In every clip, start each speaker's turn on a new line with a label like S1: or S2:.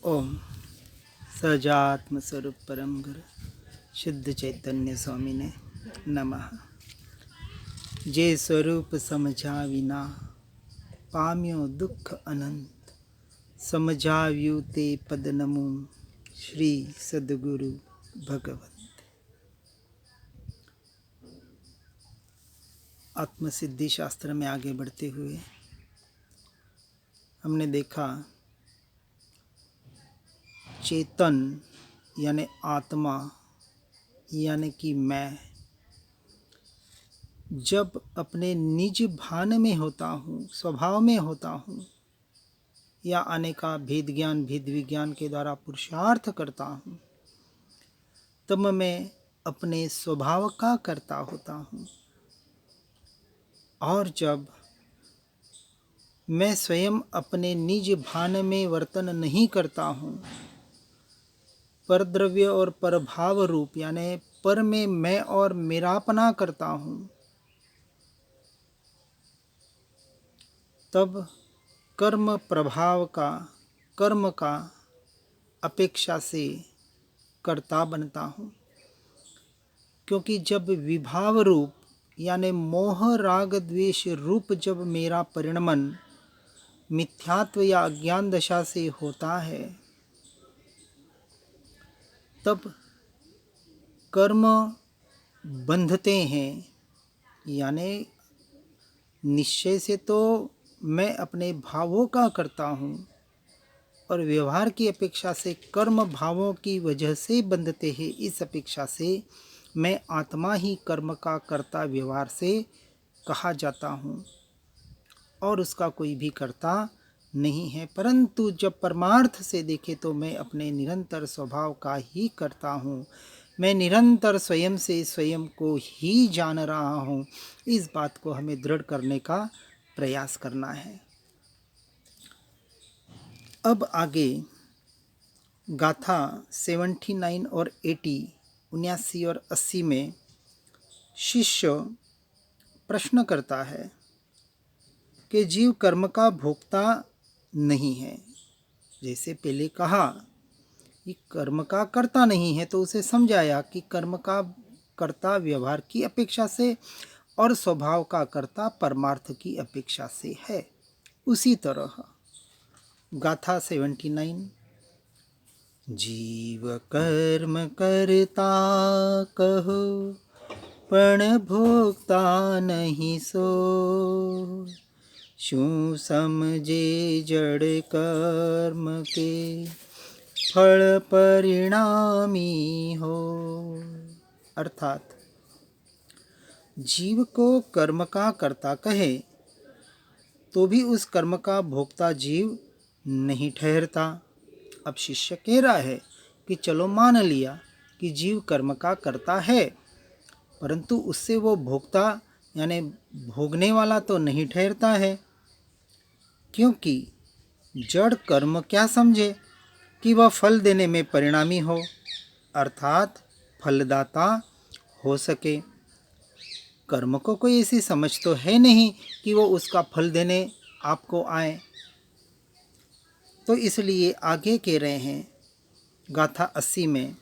S1: ओम सजात्म स्वरूप परम गुरु शुद्ध चैतन्य स्वामी ने नमः। जे स्वरूप समझा विना पाम्यो दुख अनंत, समझाव्यू ते पद नमो श्री सद्गुरु भगवत। आत्मसिद्धि शास्त्र में आगे बढ़ते हुए हमने देखा चेतन यानी आत्मा यानी कि मैं जब अपने निज भान में होता हूँ, स्वभाव में होता हूँ या अनेका भेद ज्ञान भेद विज्ञान के द्वारा पुरुषार्थ करता हूँ, तब मैं अपने स्वभाव का कर्ता होता हूँ। और जब मैं स्वयं अपने निज भान में वर्तन नहीं करता हूँ, परद्रव्य और परभाव रूप यानी पर में मैं और मेरापना करता हूँ, तब कर्म प्रभाव का कर्म का अपेक्षा से कर्ता बनता हूँ। क्योंकि जब विभाव रूप यानी मोह राग द्वेष रूप जब मेरा परिणमन मिथ्यात्व या अज्ञान दशा से होता है, तब कर्म बंधते हैं। यानी निश्चय से तो मैं अपने भावों का करता हूँ और व्यवहार की अपेक्षा से कर्म भावों की वजह से बंधते हैं। इस अपेक्षा से मैं आत्मा ही कर्म का कर्ता व्यवहार से कहा जाता हूँ और उसका कोई भी कर्ता नहीं है। परंतु जब परमार्थ से देखें तो मैं अपने निरंतर स्वभाव का ही करता हूँ। मैं निरंतर स्वयं से स्वयं को ही जान रहा हूँ। इस बात को हमें दृढ़ करने का प्रयास करना है। अब आगे गाथा 79 और 80 79 और 80 में शिष्य प्रश्न करता है कि जीव कर्म का भोक्ता नहीं है। जैसे पहले कहा कि कर्म का कर्ता नहीं है, तो उसे समझाया कि कर्म का कर्ता व्यवहार की अपेक्षा से और स्वभाव का कर्ता परमार्थ की अपेक्षा से है। उसी तरह गाथा 79 जीव कर्म करता कहो पण भोक्ता नहीं सो, शू समझे जड़ कर्म के फल परिणामी हो। अर्थात जीव को कर्म का कर्ता कहे तो भी उस कर्म का भोक्ता जीव नहीं ठहरता। अब शिष्य कह रहा है कि चलो मान लिया कि जीव कर्म का कर्ता है, परंतु उससे वो भोक्ता यानी भोगने वाला तो नहीं ठहरता है। क्योंकि जड़ कर्म क्या समझे कि वह फल देने में परिणामी हो, अर्थात फलदाता हो सके। कर्म को कोई ऐसी समझ तो है नहीं कि वो उसका फल देने आपको आए। तो इसलिए आगे कह रहे हैं गाथा 80 में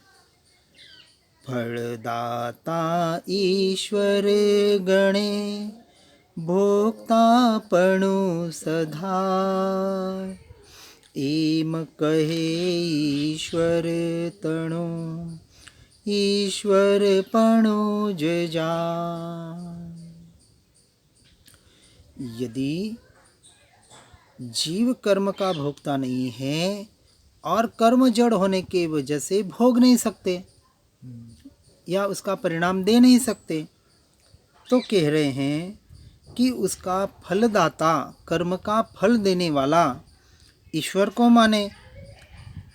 S1: फलदाता ईश्वर गणे भोक्ता पणु सधा, एम कहे ईश्वर तणु ईश्वर पणु जजा। यदि जीव कर्म का भोक्ता नहीं है और कर्म जड़ होने के वजह से भोग नहीं सकते या उसका परिणाम दे नहीं सकते, तो कह रहे हैं कि उसका फलदाता कर्म का फल देने वाला ईश्वर को माने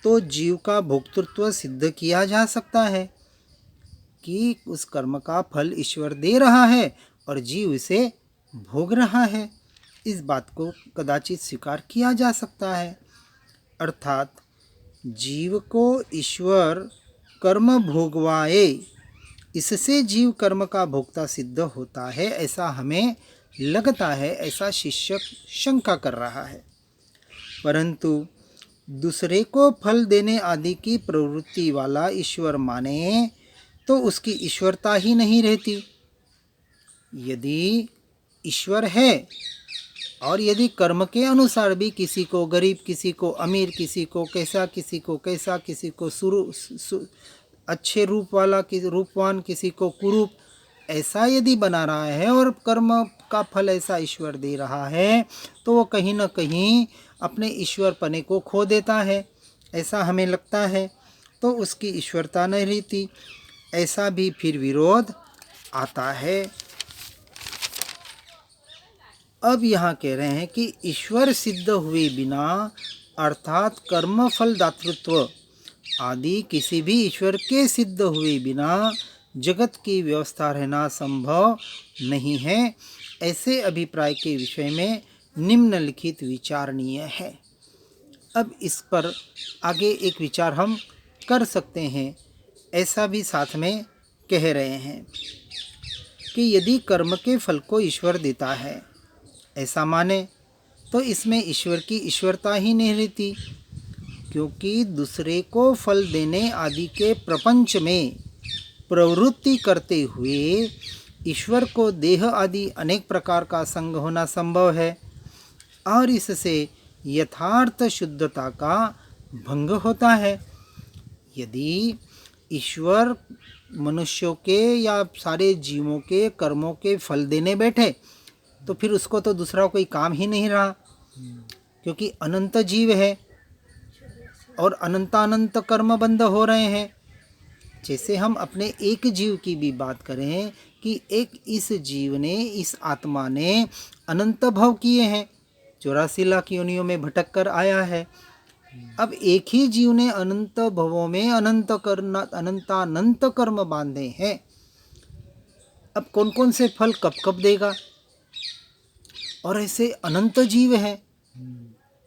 S1: तो जीव का भोक्तृत्व सिद्ध किया जा सकता है कि उस कर्म का फल ईश्वर दे रहा है और जीव इसे भोग रहा है। इस बात को कदाचित स्वीकार किया जा सकता है। अर्थात जीव को ईश्वर कर्म भोगवाए, इससे जीव कर्म का भोक्ता सिद्ध होता है, ऐसा हमें लगता है, ऐसा शिष्य शंका कर रहा है। परंतु दूसरे को फल देने आदि की प्रवृत्ति वाला ईश्वर माने तो उसकी ईश्वरता ही नहीं रहती। यदि ईश्वर है और यदि कर्म के अनुसार भी किसी को गरीब, किसी को अमीर, किसी को कैसा, किसी को अच्छे रूप वाला, रूपवान, किसी को कुरूप, ऐसा यदि बना रहा है और कर्म का फल ऐसा ईश्वर दे रहा है तो वो कहीं न कहीं अपने ईश्वर पने को खो देता है, ऐसा हमें लगता है। तो उसकी ईश्वरता नहीं रहती, ऐसा भी फिर विरोध आता है। अब यहाँ कह रहे हैं कि ईश्वर सिद्ध हुए बिना अर्थात कर्म फल दातृत्व आदि किसी भी ईश्वर के सिद्ध हुए बिना जगत की व्यवस्था रहना संभव नहीं है। ऐसे अभिप्राय के विषय में निम्नलिखित विचारणीय है। अब इस पर आगे एक विचार हम कर सकते हैं। ऐसा भी साथ में कह रहे हैं कि यदि कर्म के फल को ईश्वर देता है ऐसा माने तो इसमें ईश्वर की ईश्वरता ही नहीं रहती, क्योंकि दूसरे को फल देने आदि के प्रपंच में प्रवृत्ति करते हुए ईश्वर को देह आदि अनेक प्रकार का संग होना संभव है और इससे यथार्थ शुद्धता का भंग होता है। यदि ईश्वर मनुष्यों के या सारे जीवों के कर्मों के फल देने बैठे तो फिर उसको तो दूसरा कोई काम ही नहीं रहा, क्योंकि अनंत जीव है और अनंत कर्म बंध हो रहे हैं। जैसे हम अपने एक जीव की भी बात करें कि एक इस जीव ने, इस आत्मा ने अनंत भव किए हैं, 84 लाख योनियों में भटक कर आया है। अब एक ही जीव ने अनंत भवों में अनंत कर्म बांधे हैं। अब कौन कौन से फल कब कब देगा, और ऐसे अनंत जीव हैं।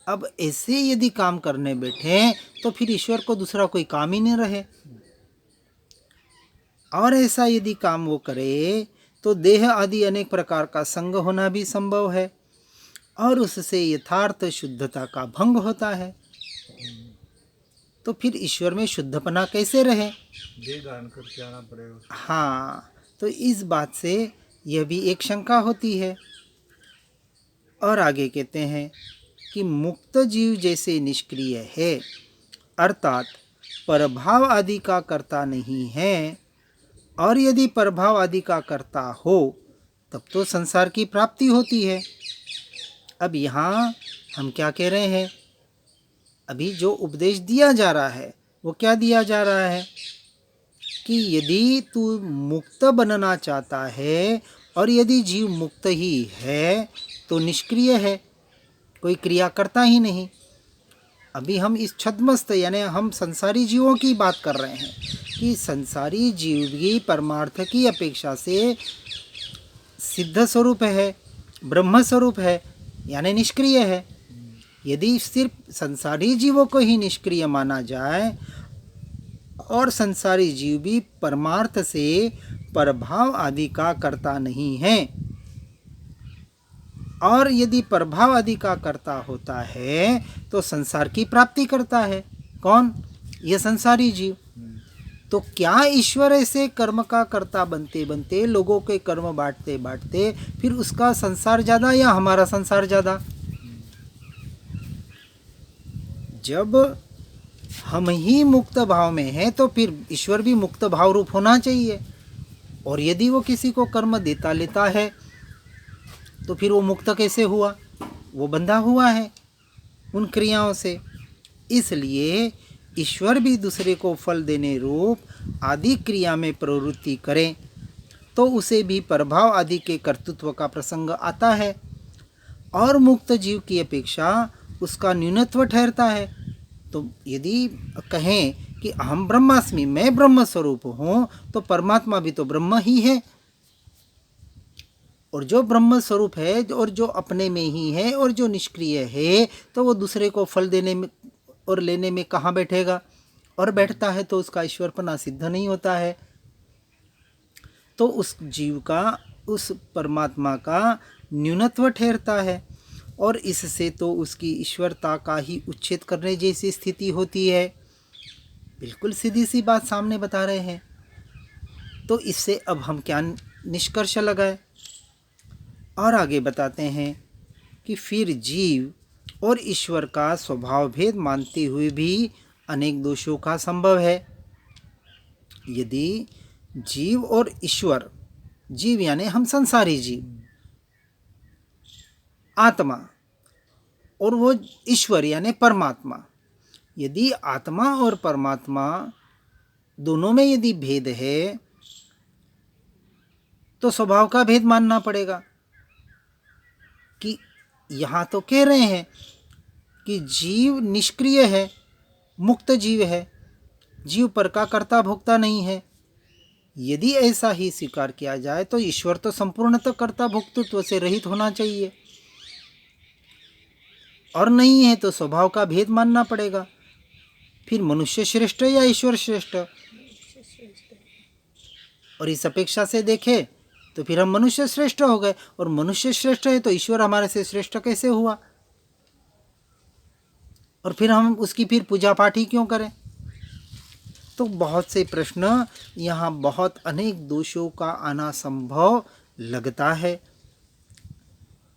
S1: अब ऐसे यदि काम करने बैठे तो फिर ईश्वर को दूसरा कोई काम ही नहीं रहे। और ऐसा यदि काम वो करे तो देह आदि अनेक प्रकार का संग होना भी संभव है और उससे यथार्थ शुद्धता का भंग होता है। तो फिर ईश्वर में शुद्धपना कैसे रहे?
S2: देह धारण करके आना पड़ेगा।
S1: हाँ, तो इस बात से यह भी एक शंका होती है। और आगे कहते हैं कि मुक्त जीव जैसे निष्क्रिय है अर्थात प्रभाव आदि का कर्ता नहीं है, और यदि प्रभाव आदि का कर्ता हो तब तो संसार की प्राप्ति होती है। अब यहाँ हम क्या कह रहे हैं? अभी जो उपदेश दिया जा रहा है वो क्या दिया जा रहा है कि यदि तू मुक्त बनना चाहता है और यदि जीव मुक्त ही है तो निष्क्रिय है, कोई क्रिया करता ही नहीं। अभी हम इस छद्मस्त यानी हम संसारी जीवों की बात कर रहे हैं कि संसारी जीव भी परमार्थ की अपेक्षा से सिद्ध स्वरूप है, ब्रह्म स्वरूप है, यानी निष्क्रिय है। यदि सिर्फ संसारी जीवों को ही निष्क्रिय माना जाए और संसारी जीव भी परमार्थ से प्रभाव आदि का कर्ता नहीं है, और यदि प्रभाव आदि का कर्ता होता है तो संसार की प्राप्ति करता है। कौन? यह संसारी जीव। तो क्या ईश्वर ऐसे कर्म का कर्ता बनते बनते, लोगों के कर्म बांटते बांटते फिर उसका संसार ज़्यादा या हमारा संसार ज़्यादा? जब हम ही मुक्त भाव में हैं तो फिर ईश्वर भी मुक्त भाव रूप होना चाहिए। और यदि वो किसी को कर्म देता लेता है तो फिर वो मुक्त कैसे हुआ? वो बंधा हुआ है उन क्रियाओं से। इसलिए ईश्वर भी दूसरे को फल देने रूप आदि क्रिया में प्रवृत्ति करें तो उसे भी प्रभाव आदि के कर्तृत्व का प्रसंग आता है और मुक्त जीव की अपेक्षा उसका न्यूनत्व ठहरता है। तो यदि कहें कि अहम ब्रह्मास्मि, मैं ब्रह्म स्वरूप हूँ, तो परमात्मा भी तो ब्रह्म ही है। और जो ब्रह्म स्वरूप है और जो अपने में ही है और जो निष्क्रिय है तो वो दूसरे को फल देने में और लेने में कहाँ बैठेगा? और बैठता है तो उसका ईश्वरपना सिद्ध नहीं होता है। तो उस जीव का, उस परमात्मा का न्यूनत्व ठहरता है। और इससे तो उसकी ईश्वरता का ही उच्छेद करने जैसी स्थिति होती है। बिल्कुल सीधी सी बात सामने बता रहे हैं। तो इससे अब हम क्या निष्कर्ष लगाए? और आगे बताते हैं कि फिर जीव और ईश्वर का स्वभाव भेद मानते हुए भी अनेक दोषों का संभव है। यदि जीव और ईश्वर, जीव यानी हम संसारी जीव, आत्मा, और वो ईश्वर यानी परमात्मा, यदि आत्मा और परमात्मा दोनों में यदि भेद है तो स्वभाव का भेद मानना पड़ेगा। कि यहाँ तो कह रहे हैं कि जीव निष्क्रिय है, मुक्त जीव है, जीव पर का कर्ता भोक्ता नहीं है। यदि ऐसा ही स्वीकार किया जाए तो ईश्वर तो संपूर्णतः कर्ता भोक्तृत्व से रहित होना चाहिए, और नहीं है तो स्वभाव का भेद मानना पड़ेगा। फिर मनुष्य श्रेष्ठ या ईश्वर श्रेष्ठ? और इस अपेक्षा से देखें तो फिर हम मनुष्य श्रेष्ठ हो गए, और मनुष्य श्रेष्ठ है तो ईश्वर हमारे से श्रेष्ठ कैसे हुआ? और फिर हम उसकी फिर पूजा पाठ ही क्यों करें? तो बहुत से प्रश्न यहाँ, बहुत अनेक दोषों का आना संभव लगता है।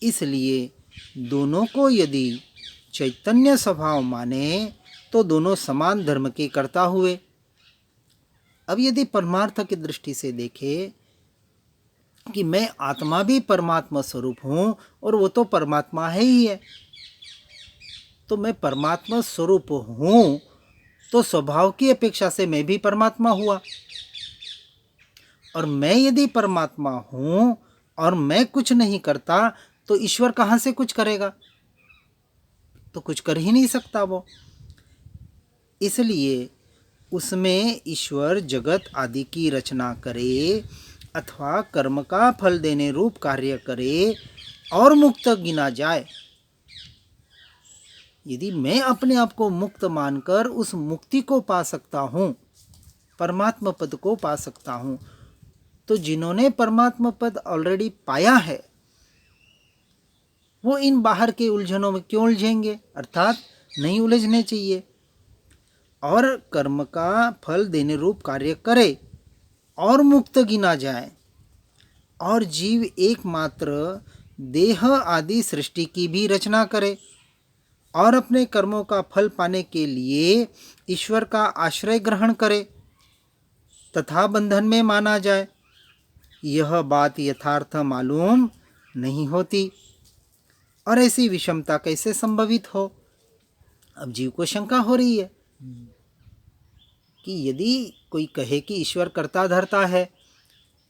S1: इसलिए दोनों को यदि चैतन्य स्वभाव माने तो दोनों समान धर्म के कर्ता हुए। अब यदि परमार्थ की दृष्टि से देखें कि मैं आत्मा भी परमात्मा स्वरूप हूँ और वो तो परमात्मा है ही है, तो मैं परमात्मा स्वरूप हूँ तो स्वभाव की अपेक्षा से मैं भी परमात्मा हुआ। और मैं यदि परमात्मा हूँ और मैं कुछ नहीं करता तो ईश्वर कहाँ से कुछ करेगा? तो कुछ कर ही नहीं सकता वो। इसलिए उसमें ईश्वर जगत आदि की रचना करे अथवा कर्म का फल देने रूप कार्य करे और मुक्त गिना जाए। यदि मैं अपने आप को मुक्त मानकर उस मुक्ति को पा सकता हूँ, परमात्मा पद को पा सकता हूँ, तो जिन्होंने परमात्मा पद ऑलरेडी पाया है वो इन बाहर के उलझनों में क्यों उलझेंगे? अर्थात नहीं उलझने चाहिए। और कर्म का फल देने रूप कार्य करे और मुक्त गिना जाए, और जीव एकमात्र देह आदि सृष्टि की भी रचना करे और अपने कर्मों का फल पाने के लिए ईश्वर का आश्रय ग्रहण करे तथा बंधन में माना जाए, यह बात यथार्थ मालूम नहीं होती। और ऐसी विषमता कैसे संभवित हो? अब जीव को शंका हो रही है कि यदि कोई कहे कि ईश्वर कर्ता धर्ता है,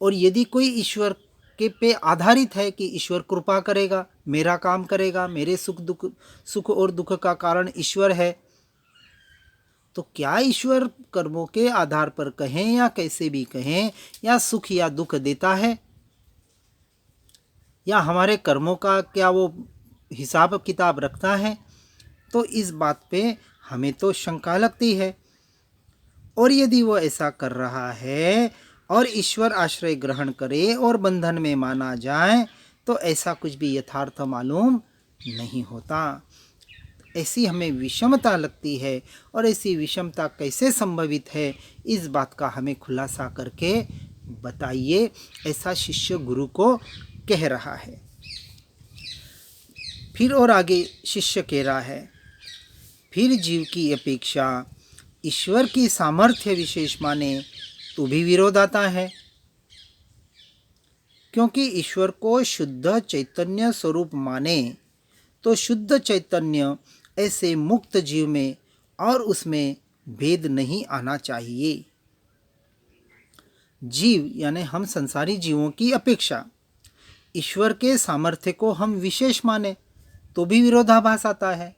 S1: और यदि कोई ईश्वर के पे आधारित है कि ईश्वर कृपा करेगा, मेरा काम करेगा, मेरे सुख और दुख का कारण ईश्वर है, तो क्या ईश्वर कर्मों के आधार पर कहें या कैसे भी कहें, या सुख या दुख देता है? या हमारे कर्मों का क्या वो हिसाब किताब रखता है? तो इस बात पे हमें तो शंका लगती है। और यदि वो ऐसा कर रहा है और ईश्वर आश्रय ग्रहण करे और बंधन में माना जाए तो ऐसा कुछ भी यथार्थ मालूम नहीं होता। ऐसी हमें विषमता लगती है, और ऐसी विषमता कैसे संभवित है इस बात का हमें खुलासा करके बताइए, ऐसा शिष्य गुरु को कह रहा है। फिर और आगे शिष्य कह रहा है, फिर जीव की अपेक्षा ईश्वर की सामर्थ्य विशेष माने तो भी विरोध आता है, क्योंकि ईश्वर को शुद्ध चैतन्य स्वरूप माने तो शुद्ध चैतन्य ऐसे मुक्त जीव में और उसमें भेद नहीं आना चाहिए। जीव यानी हम संसारी जीवों की अपेक्षा ईश्वर के सामर्थ्य को हम विशेष माने तो भी विरोधाभास आता है,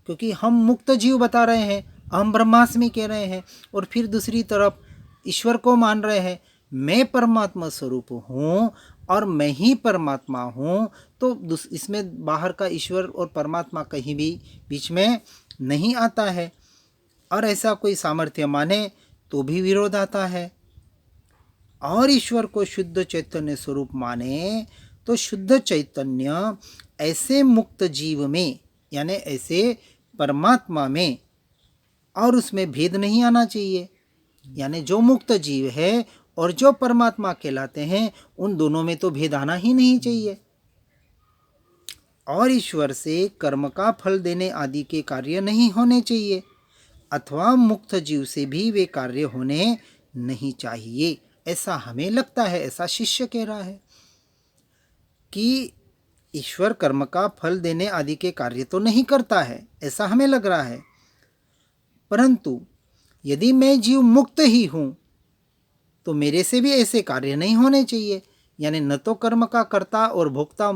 S1: क्योंकि हम मुक्त जीव बता रहे हैं, हम ब्रह्मास्मि कह रहे हैं, और फिर दूसरी तरफ ईश्वर को मान रहे हैं मैं परमात्मा स्वरूप हूँ और मैं ही परमात्मा हूँ। तो इसमें बाहर का ईश्वर और परमात्मा कहीं भी बीच में नहीं आता है, और ऐसा कोई सामर्थ्य माने तो भी विरोध आता है। और ईश्वर को शुद्ध चैतन्य स्वरूप माने तो शुद्ध चैतन्य ऐसे मुक्त जीव में यानी ऐसे परमात्मा में और उसमें भेद नहीं आना चाहिए। यानी जो मुक्त जीव है और जो परमात्मा कहलाते हैं उन दोनों में तो भेद आना ही नहीं चाहिए। और ईश्वर से कर्म का फल देने आदि के कार्य नहीं होने चाहिए, अथवा मुक्त जीव से भी वे कार्य होने नहीं चाहिए। ऐसा हमें लगता है, ऐसा शिष्य कह रहा है कि ईश्वर कर्म का फल देने आदि के कार्य तो नहीं करता है, ऐसा हमें लग रहा है। परंतु यदि मैं जीव मुक्त ही हूँ तो मेरे से भी ऐसे कार्य नहीं होने चाहिए। यानी न तो कर्म का कर्ता और भोक्ता,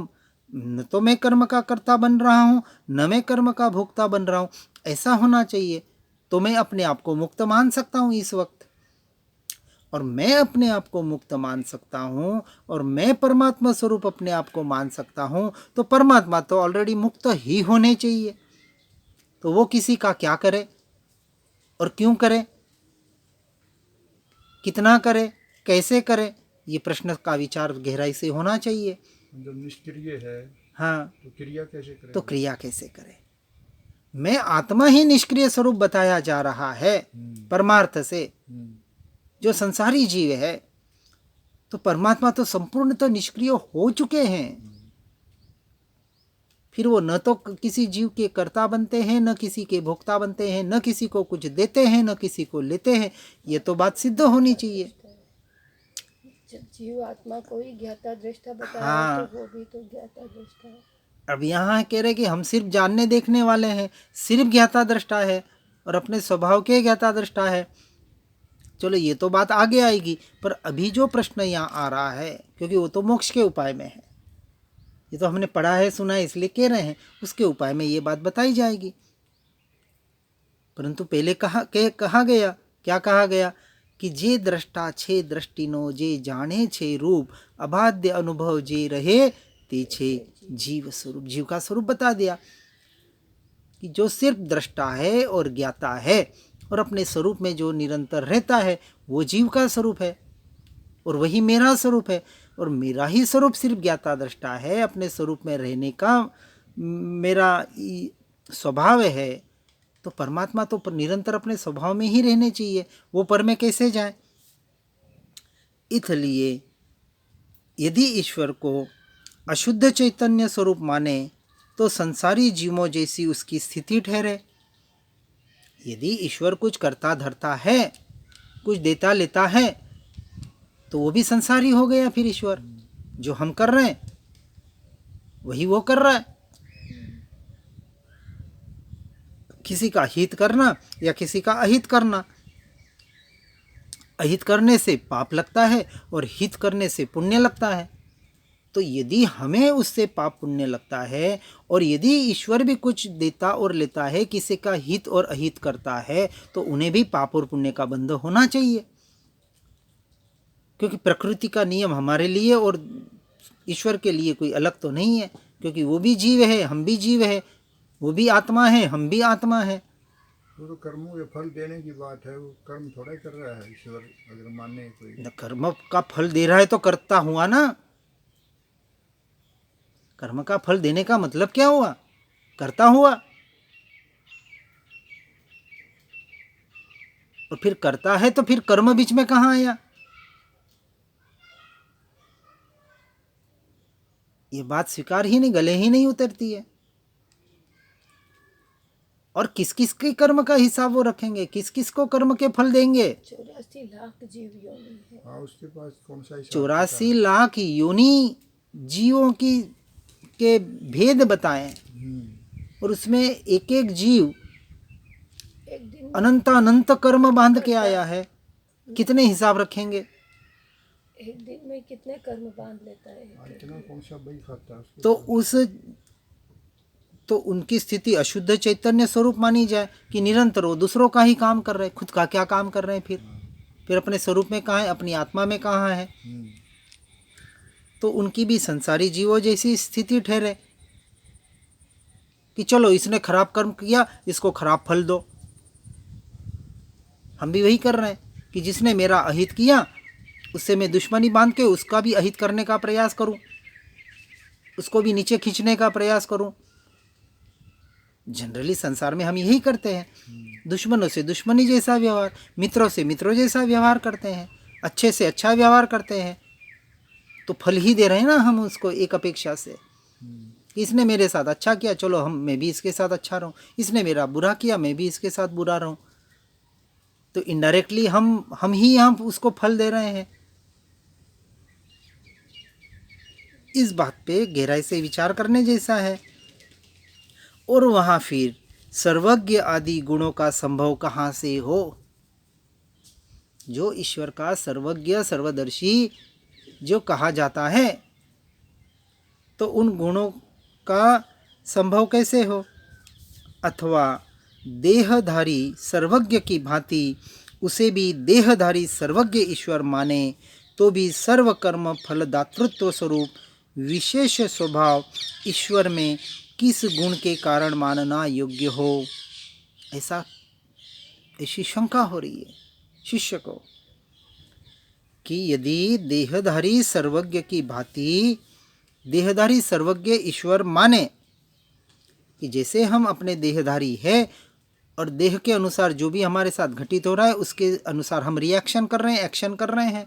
S1: न तो मैं कर्म का कर्ता बन रहा हूँ न मैं कर्म का भोक्ता बन रहा हूँ, ऐसा होना चाहिए। तो मैं अपने आप को मुक्त मान सकता हूँ इस वक्त, और मैं अपने आप को मुक्त मान सकता हूँ और मैं परमात्मा स्वरूप अपने आप को मान सकता हूँ, तो परमात्मा तो ऑलरेडी मुक्त ही होने चाहिए। तो वो किसी का क्या करे और क्यों करे, कितना करे, कैसे करे, ये प्रश्न का विचार गहराई से होना चाहिए।
S2: जो निष्क्रिय है
S1: हाँ,
S2: तो क्रिया कैसे करे?
S1: तो क्रिया कैसे करे? मैं आत्मा ही निष्क्रिय स्वरूप बताया जा रहा है परमार्थ से। जो संसारी जीव है तो परमात्मा तो संपूर्ण तो निष्क्रिय हो चुके हैं। फिर वो न तो किसी जीव के कर्ता बनते हैं, न किसी के भोक्ता बनते हैं, न किसी को कुछ देते हैं, न किसी को लेते हैं। ये तो बात सिद्ध होनी चाहिए।
S3: जब जीव आत्मा को ही ज्ञाता दृष्टा बताया
S1: हाँ।
S3: तो वो भी तो ज्ञाता दृष्टा है।
S1: अब यहाँ कह रहे कि हम सिर्फ जानने देखने वाले हैं, सिर्फ ज्ञाता दृष्टा है और अपने स्वभाव के ज्ञाता दृष्टा है। चलो ये तो बात आगे आएगी, पर अभी जो प्रश्न यहाँ आ रहा है, क्योंकि वो तो मोक्ष के उपाय में है, ये तो हमने पढ़ा है सुना है इसलिए कह रहे हैं, उसके उपाय में ये बात बताई जाएगी। परंतु पहले कहा गया, क्या कहा गया कि जे दृष्टा छे दृष्टिनो जे जाने छे रूप, अबाध्य अनुभव जे रहे ते छे जीव स्वरूप। जीव का स्वरूप बता दिया कि जो सिर्फ दृष्टा है और ज्ञाता है और अपने स्वरूप में जो निरंतर रहता है वो जीव का स्वरूप है और वही मेरा स्वरूप है। और मेरा ही स्वरूप सिर्फ ज्ञाता दृष्टा है, अपने स्वरूप में रहने का मेरा स्वभाव है। तो परमात्मा तो निरंतर अपने स्वभाव में ही रहने चाहिए, वो पर में कैसे जाए। इसलिए यदि ईश्वर को अशुद्ध चैतन्य स्वरूप माने तो संसारी जीवों जैसी उसकी स्थिति ठहरे। यदि ईश्वर कुछ करता धरता है, कुछ देता लेता है, तो वो भी संसारी हो गया। फिर ईश्वर जो हम कर रहे हैं वही वो कर रहा है। किसी का हित करना या किसी का अहित करना, अहित करने से पाप लगता है और हित करने से पुण्य लगता है। तो यदि हमें उससे पाप पुण्य लगता है और यदि ईश्वर भी कुछ देता और लेता है, किसी का हित और अहित करता है, तो उन्हें भी पाप और पुण्य का बंध होना चाहिए। क्योंकि प्रकृति का नियम हमारे लिए और ईश्वर के लिए कोई अलग तो नहीं है, क्योंकि वो भी जीव है, हम भी जीव है, वो भी आत्मा है, हम भी आत्मा है।
S2: वो तो कर्मों के फल देने की बात है, वो कर्म थोड़ा ही कर रहा है ईश्वर, अगर मानने कोई।
S1: कर्म का फल दे रहा है तो करता हुआ ना। कर्म का फल देने का मतलब क्या हुआ? करता हुआ। और फिर करता है तो फिर कर्म बीच में कहाँ आया? ये बात स्वीकार ही नहीं, गले ही नहीं उतरती है। और किस किस के कर्म का हिसाब वो रखेंगे, किस किस को कर्म के फल देंगे?
S3: 84 लाख जीव योनि है।
S2: हाँ, उसके पास कौन सा हिसाब
S1: 84 लाख योनि जीवों की के भेद बताएं, और उसमें एक एक जीव
S3: एक दिन
S1: अनंत अनंत कर्म बांध के आया है। कितने हिसाब रखेंगे?
S3: एक दिन में कितने कर्म बांध लेता है।
S2: इतना कौन सा बही खाता है उसको?
S1: तो उनकी स्थिति अशुद्ध चैतन्य स्वरूप मानी जाए कि निरंतर वो दूसरों का ही काम कर रहे हैं, खुद का क्या काम कर रहे हैं। फिर अपने स्वरूप में कहाँ है, अपनी आत्मा में कहाँ है। तो उनकी भी संसारी जीवों जैसी स्थिति ठहरे कि चलो इसने खराब कर्म किया, इसको खराब फल दो। हम भी वही कर रहे हैं कि जिसने मेरा अहित किया उससे मैं दुश्मनी बांध के उसका भी अहित करने का प्रयास करूं। उसको भी नीचे खींचने का प्रयास करूं। जनरली संसार में हम यही करते हैं, दुश्मनों से दुश्मनी जैसा व्यवहार, मित्रों से मित्रों जैसा व्यवहार करते हैं, अच्छे से अच्छा व्यवहार करते हैं, तो फल ही दे रहे हैं ना हम उसको एक अपेक्षा से। इसने मेरे साथ अच्छा किया, चलो मैं भी इसके साथ अच्छा रहूं, इसने मेरा बुरा किया, मैं भी इसके साथ बुरा रहूं, तो इनडायरेक्टली हम ही उसको फल दे रहे हैं। इस बात पे गहराई से विचार करने जैसा है। और वहां फिर सर्वज्ञ आदि गुणों का संभव कहाँ से हो? जो ईश्वर का सर्वज्ञ सर्वदर्शी जो कहा जाता है, तो उन गुणों का संभव कैसे हो? अथवा देहधारी सर्वज्ञ की भांति उसे भी देहधारी सर्वज्ञ ईश्वर माने तो भी सर्वकर्म फल दातृत्व स्वरूप विशेष स्वभाव ईश्वर में किस गुण के कारण मानना योग्य हो? ऐसी शंका हो रही है शिष्य को कि यदि देहधारी सर्वज्ञ की भांति देहधारी सर्वज्ञ ईश्वर माने कि जैसे हम अपने देहधारी है और देह के अनुसार जो भी हमारे साथ घटित हो रहा है उसके अनुसार हम रिएक्शन कर रहे हैं, एक्शन कर रहे हैं,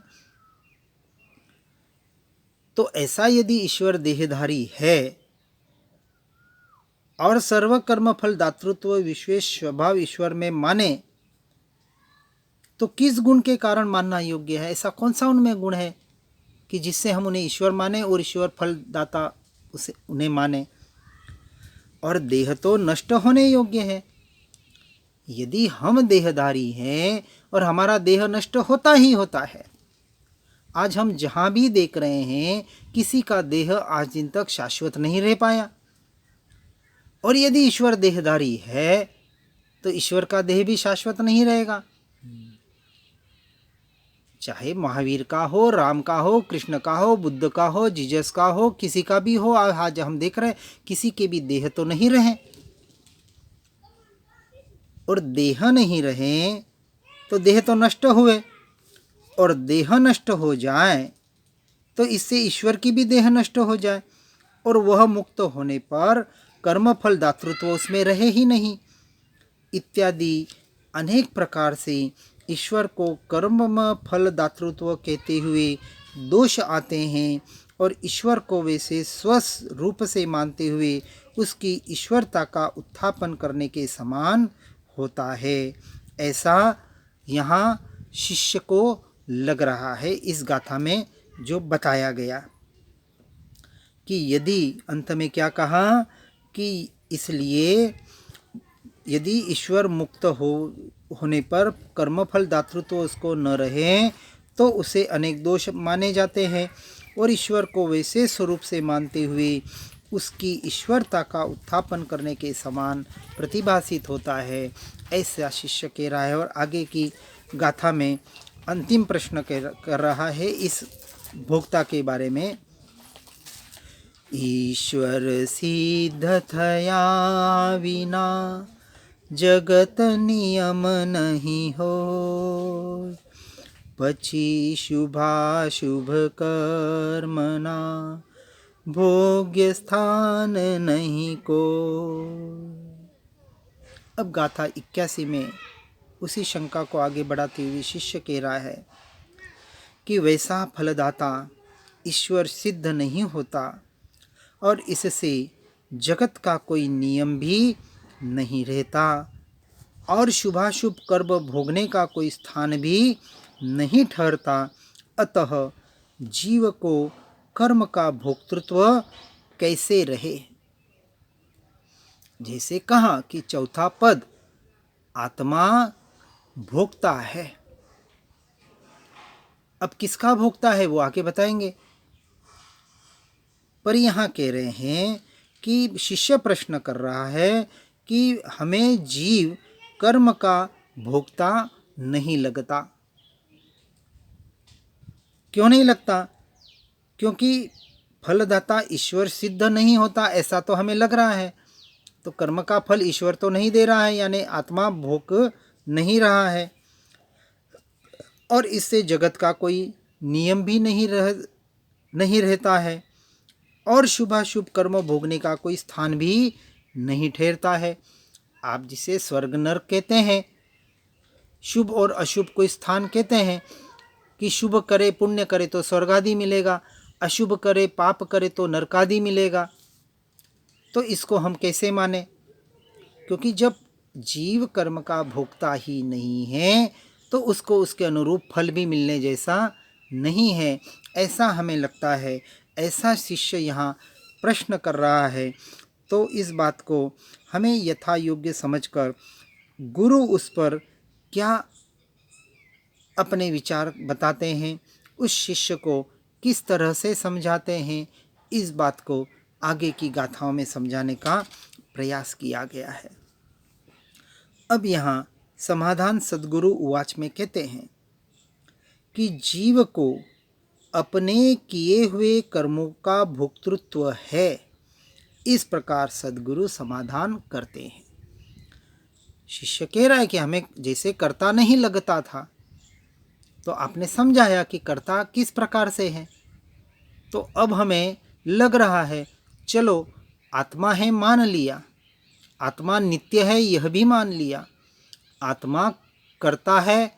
S1: तो ऐसा यदि ईश्वर देहधारी है और सर्व कर्म फल दातृत्व विशेष स्वभाव ईश्वर में माने, तो किस गुण के कारण मानना योग्य है? ऐसा कौन सा उनमें गुण है कि जिससे हम उन्हें ईश्वर माने और ईश्वर फल दाता उन्हें माने? और देह तो नष्ट होने योग्य है। यदि हम देहधारी हैं और हमारा देह नष्ट होता ही होता है, आज हम जहां भी देख रहे हैं किसी का देह आज दिन तक शाश्वत नहीं रह पाया, और यदि ईश्वर देहधारी है तो ईश्वर का देह भी शाश्वत नहीं रहेगा। चाहे महावीर का हो, राम का हो, कृष्ण का हो, बुद्ध का हो, जीसस का हो, किसी का भी हो, आज हम देख रहे हैं किसी के भी देह तो नहीं रहे, और देह नहीं रहे तो देह तो नष्ट हुए, और देह नष्ट हो जाए तो इससे ईश्वर की भी देह नष्ट हो जाए, और वह मुक्त होने पर कर्मफल दातृत्व उसमें रहे ही नहीं, इत्यादि अनेक प्रकार से ईश्वर को कर्म फल दातृत्व कहते हुए दोष आते हैं, और ईश्वर को वैसे स्वरूप से मानते हुए उसकी ईश्वरता का उत्थापन करने के समान होता है। ऐसा यहाँ शिष्य को लग रहा है इस गाथा में जो बताया गया कि यदि अंत में क्या कहा कि इसलिए यदि ईश्वर मुक्त होने पर कर्मफल दातृत्व उसको न रहे तो उसे अनेक दोष माने जाते हैं, और ईश्वर को वैसे स्वरूप से मानते हुए उसकी ईश्वरता का उत्थापन करने के समान प्रतिभासित होता है, ऐसा शिष्य कह रहा है। और आगे की गाथा में अंतिम प्रश्न कर रहा है इस भोक्ता के बारे में। ईश्वर सिद्ध थया विना जगत नियम नहीं हो, पछी शुभाशुभ कर्मना भोग्य स्थान नहीं को। अब गाथा 81 में उसी शंका को आगे बढ़ाते हुए शिष्य कह रहा है कि वैसा फलदाता ईश्वर सिद्ध नहीं होता, और इससे जगत का कोई नियम भी नहीं रहता, और शुभाशुभ कर्म भोगने का कोई स्थान भी नहीं ठहरता। अतः जीव को कर्म का भोक्तृत्व कैसे रहे? जैसे कहा कि चौथा पद आत्मा भोक्ता है। अब किसका भोक्ता है वो आके बताएंगे, पर यहाँ कह रहे हैं कि शिष्य प्रश्न कर रहा है कि हमें जीव कर्म का भोक्ता नहीं लगता। क्यों नहीं लगता? क्योंकि फलदाता ईश्वर सिद्ध नहीं होता ऐसा तो हमें लग रहा है, तो कर्म का फल ईश्वर तो नहीं दे रहा है, यानी आत्मा भोग नहीं रहा है, और इससे जगत का कोई नियम भी नहीं रहता है, और शुभाशुभ कर्म भोगने का कोई स्थान भी नहीं ठहरता है। आप जिसे स्वर्ग नरक कहते हैं, शुभ और अशुभ कोई स्थान कहते हैं कि शुभ करे पुण्य करे तो स्वर्ग आदि मिलेगा, अशुभ करे पाप करे तो नरक आदि मिलेगा। तो इसको हम कैसे माने? क्योंकि जब जीव कर्म का भोक्ता ही नहीं है तो उसको उसके अनुरूप फल भी मिलने जैसा नहीं है, ऐसा हमें लगता है। ऐसा शिष्य यहाँ प्रश्न कर रहा है। तो इस बात को हमें यथा योग्य समझकर गुरु उस पर क्या अपने विचार बताते हैं, उस शिष्य को किस तरह से समझाते हैं, इस बात को आगे की गाथाओं में समझाने का प्रयास किया गया है। अब यहाँ समाधान सद्गुरु उवाच में कहते हैं कि जीव को अपने किए हुए कर्मों का भोक्तृत्व है, इस प्रकार सद्गुरु समाधान करते हैं। शिष्य कह रहा है कि हमें जैसे कर्ता नहीं लगता था, तो आपने समझाया कि कर्ता किस प्रकार से है, तो अब हमें लग रहा है। चलो, आत्मा है मान लिया, आत्मा नित्य है यह भी मान लिया, आत्मा करता है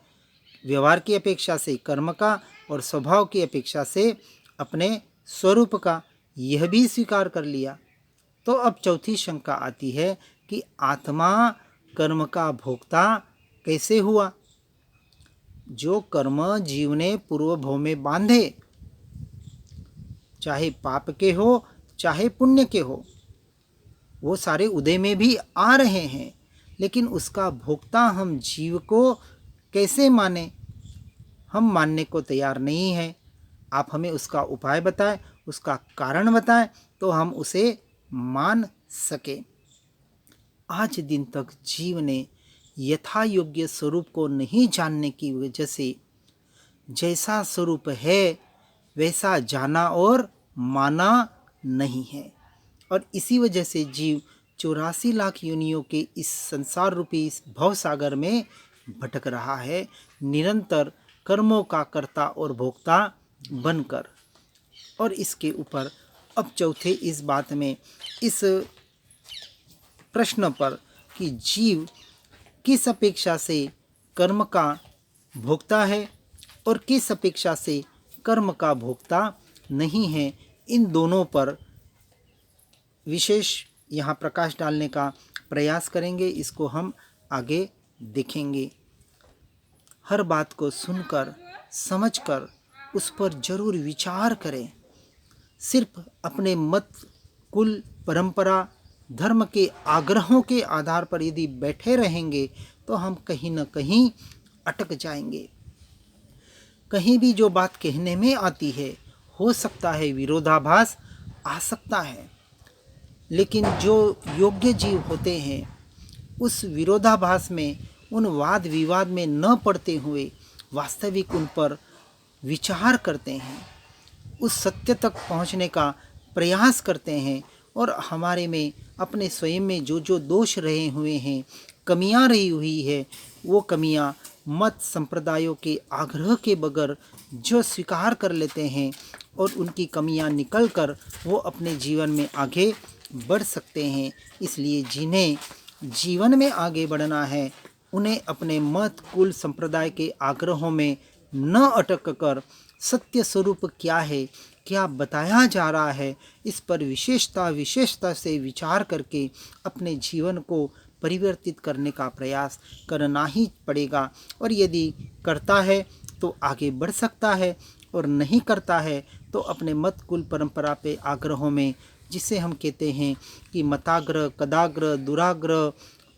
S1: व्यवहार की अपेक्षा से कर्म का और स्वभाव की अपेक्षा से अपने स्वरूप का, यह भी स्वीकार कर लिया। तो अब चौथी शंका आती है कि आत्मा कर्म का भोक्ता कैसे हुआ? जो कर्म जीव ने पूर्व भव में बांधे, चाहे पाप के हो चाहे पुण्य के हो, वो सारे उदय में भी आ रहे हैं, लेकिन उसका भोक्ता हम जीव को कैसे माने? हम मानने को तैयार नहीं हैं। आप हमें उसका उपाय बताएं, उसका कारण बताएं, तो हम उसे मान सके। आज दिन तक जीव ने यथा योग्य स्वरूप को नहीं जानने की वजह से जैसा स्वरूप है वैसा जाना और माना नहीं है, और इसी वजह से जीव 84 लाख योनियों के इस संसार रूपी इस भवसागर में भटक रहा है, निरंतर कर्मों का कर्ता और भोक्ता बनकर। और इसके ऊपर अब चौथे इस बात में, इस प्रश्न पर कि जीव किस अपेक्षा से कर्म का भोक्ता है और किस अपेक्षा से कर्म का भोक्ता नहीं है, इन दोनों पर विशेष यहाँ प्रकाश डालने का प्रयास करेंगे। इसको हम आगे देखेंगे। हर बात को सुनकर समझकर उस पर जरूर विचार करें। सिर्फ अपने मत, कुल, परंपरा, धर्म के आग्रहों के आधार पर यदि बैठे रहेंगे तो हम कहीं न कहीं अटक जाएंगे। कहीं भी जो बात कहने में आती है, हो सकता है विरोधाभास आ सकता है, लेकिन जो योग्य जीव होते हैं उस विरोधाभास में, उन वाद विवाद में न पड़ते हुए वास्तविक उन पर विचार करते हैं, उस सत्य तक पहुंचने का प्रयास करते हैं, और हमारे में अपने स्वयं में जो जो दोष रहे हुए हैं, कमियां रही हुई है, वो कमियां मत संप्रदायों के आग्रह के बगैर जो स्वीकार कर लेते हैं और उनकी कमियां निकल कर वो अपने जीवन में आगे बढ़ सकते हैं। इसलिए जिन्हें जीवन में आगे बढ़ना है उन्हें अपने मत, कुल, संप्रदाय के आग्रहों में न अटक कर सत्य स्वरूप क्या है, क्या बताया जा रहा है, इस पर विशेषता से विचार करके अपने जीवन को परिवर्तित करने का प्रयास करना ही पड़ेगा। और यदि करता है तो आगे बढ़ सकता है, और नहीं करता है तो अपने मत, कुल, परंपरा पे आग्रहों में, जिसे हम कहते हैं कि मताग्रह, कदाग्रह, दुराग्रह,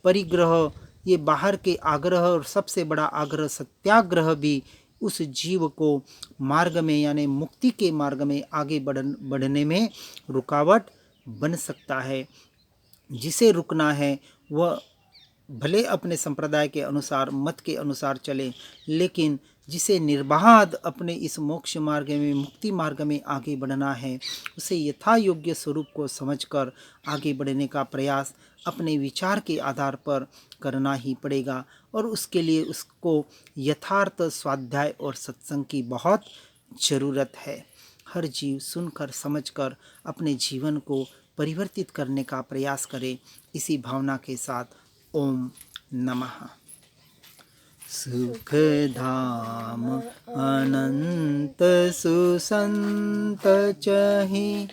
S1: परिग्रह, ये बाहर के आग्रह, और सबसे बड़ा आग्रह सत्याग्रह भी उस जीव को मार्ग में यानी मुक्ति के मार्ग में आगे बढ़ने में रुकावट बन सकता है। जिसे रुकना है वह भले अपने संप्रदाय के अनुसार, मत के अनुसार चले, लेकिन जिसे निर्बाध अपने इस मोक्ष मार्ग में, मुक्ति मार्ग में आगे बढ़ना है, उसे यथा योग्य स्वरूप को समझकर आगे बढ़ने का प्रयास अपने विचार के आधार पर करना ही पड़ेगा। और उसके लिए उसको यथार्थ स्वाध्याय और सत्संग की बहुत ज़रूरत है। हर जीव सुनकर समझकर अपने जीवन को परिवर्तित करने का प्रयास करे। इसी भावना के साथ ओम नमः। सुख धाम अनंत सुसंत चहि,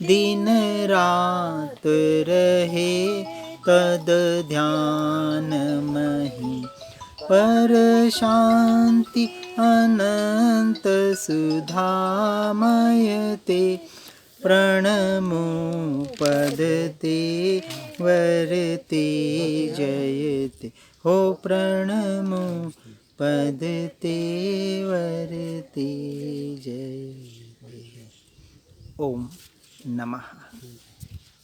S1: दिन रात रहे तद ध्यान महि। पर शांति अनंत सुधामय ते, प्रणमो पद ते वरते जयते। हो प्रणमो पद ते वरते जयते। ओम नमः।